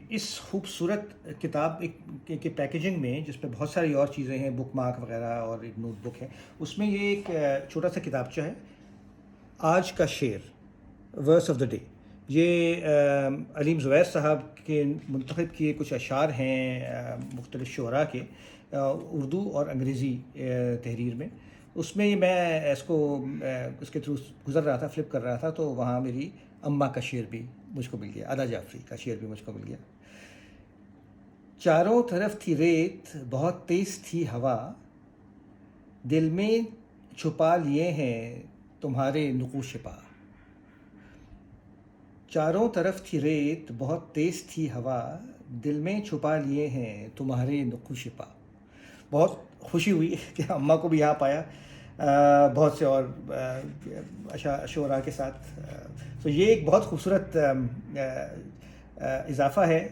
اس خوبصورت کتاب کی پیکیجنگ میں، جس پہ بہت ساری اور چیزیں ہیں، بک مارک وغیرہ اور ایک نوٹ بک ہے، اس میں یہ ایک چھوٹا سا کتابچہ ہے، آج کا شعر، ورس آف دا ڈے. یہ علیم زبیر صاحب کے منتخب کیے کچھ اشعار ہیں مختلف شعراء کے، اردو اور انگریزی تحریر میں. اس میں میں اس کو اس کے تھرو گزر رہا تھا، فلپ کر رہا تھا، تو وہاں میری اماں کا شعر بھی مجھ کو مل گیا، ادا جعفری کا شعر بھی مجھ کو مل گیا. چاروں طرف تھی ریت، بہت تیز تھی ہوا، دل میں چھپا لیے ہیں تمہارے نقوش پا. چاروں طرف تھی ریت، بہت تیز تھی ہوا، دل میں چھپا لیے ہیں تمہارے نقوش پا. بہت خوشی ہوئی کہ اماں کو بھی یہاں پایا، بہت سے اور شعراء کے ساتھ. تو یہ ایک بہت خوبصورت اضافہ ہے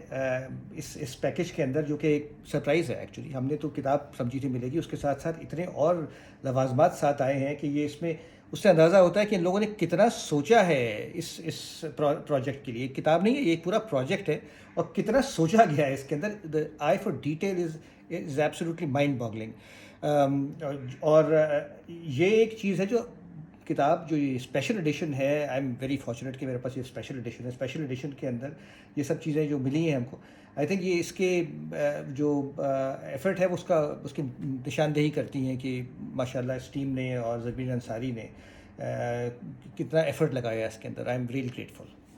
اس پیکیج کے اندر، جو کہ ایک سرپرائز ہے. ایکچولی ہم نے تو کتاب سمجھی تھی ملے گی، اس کے ساتھ ساتھ اتنے اور لوازمات ساتھ آئے ہیں کہ یہ اس میں اس سے اندازہ ہوتا ہے کہ ان لوگوں نے کتنا سوچا ہے اس پروجیکٹ کے لیے. ایک کتاب نہیں ہے، یہ ایک پورا پروجیکٹ ہے، اور کتنا سوچا گیا ہے اس کے اندر. The eye for detail is absolutely mind boggling. اور یہ ایک چیز ہے جو کتاب، جو یہ اسپیشل ایڈیشن ہے، آئی ایم ویری فارچونیٹ کہ میرے پاس یہ اسپیشل ایڈیشن ہے. اسپیشل ایڈیشن کے اندر یہ سب چیزیں جو ملی ہیں ہم کو، آئی تھنک یہ اس کے جو ایفرٹ ہے اس کی نشاندہی کرتی ہیں کہ ماشاء اللہ اس ٹیم نے اور زبین انصاری نے کتنا ایفرٹ لگایا ہے اس کے اندر. I am really grateful.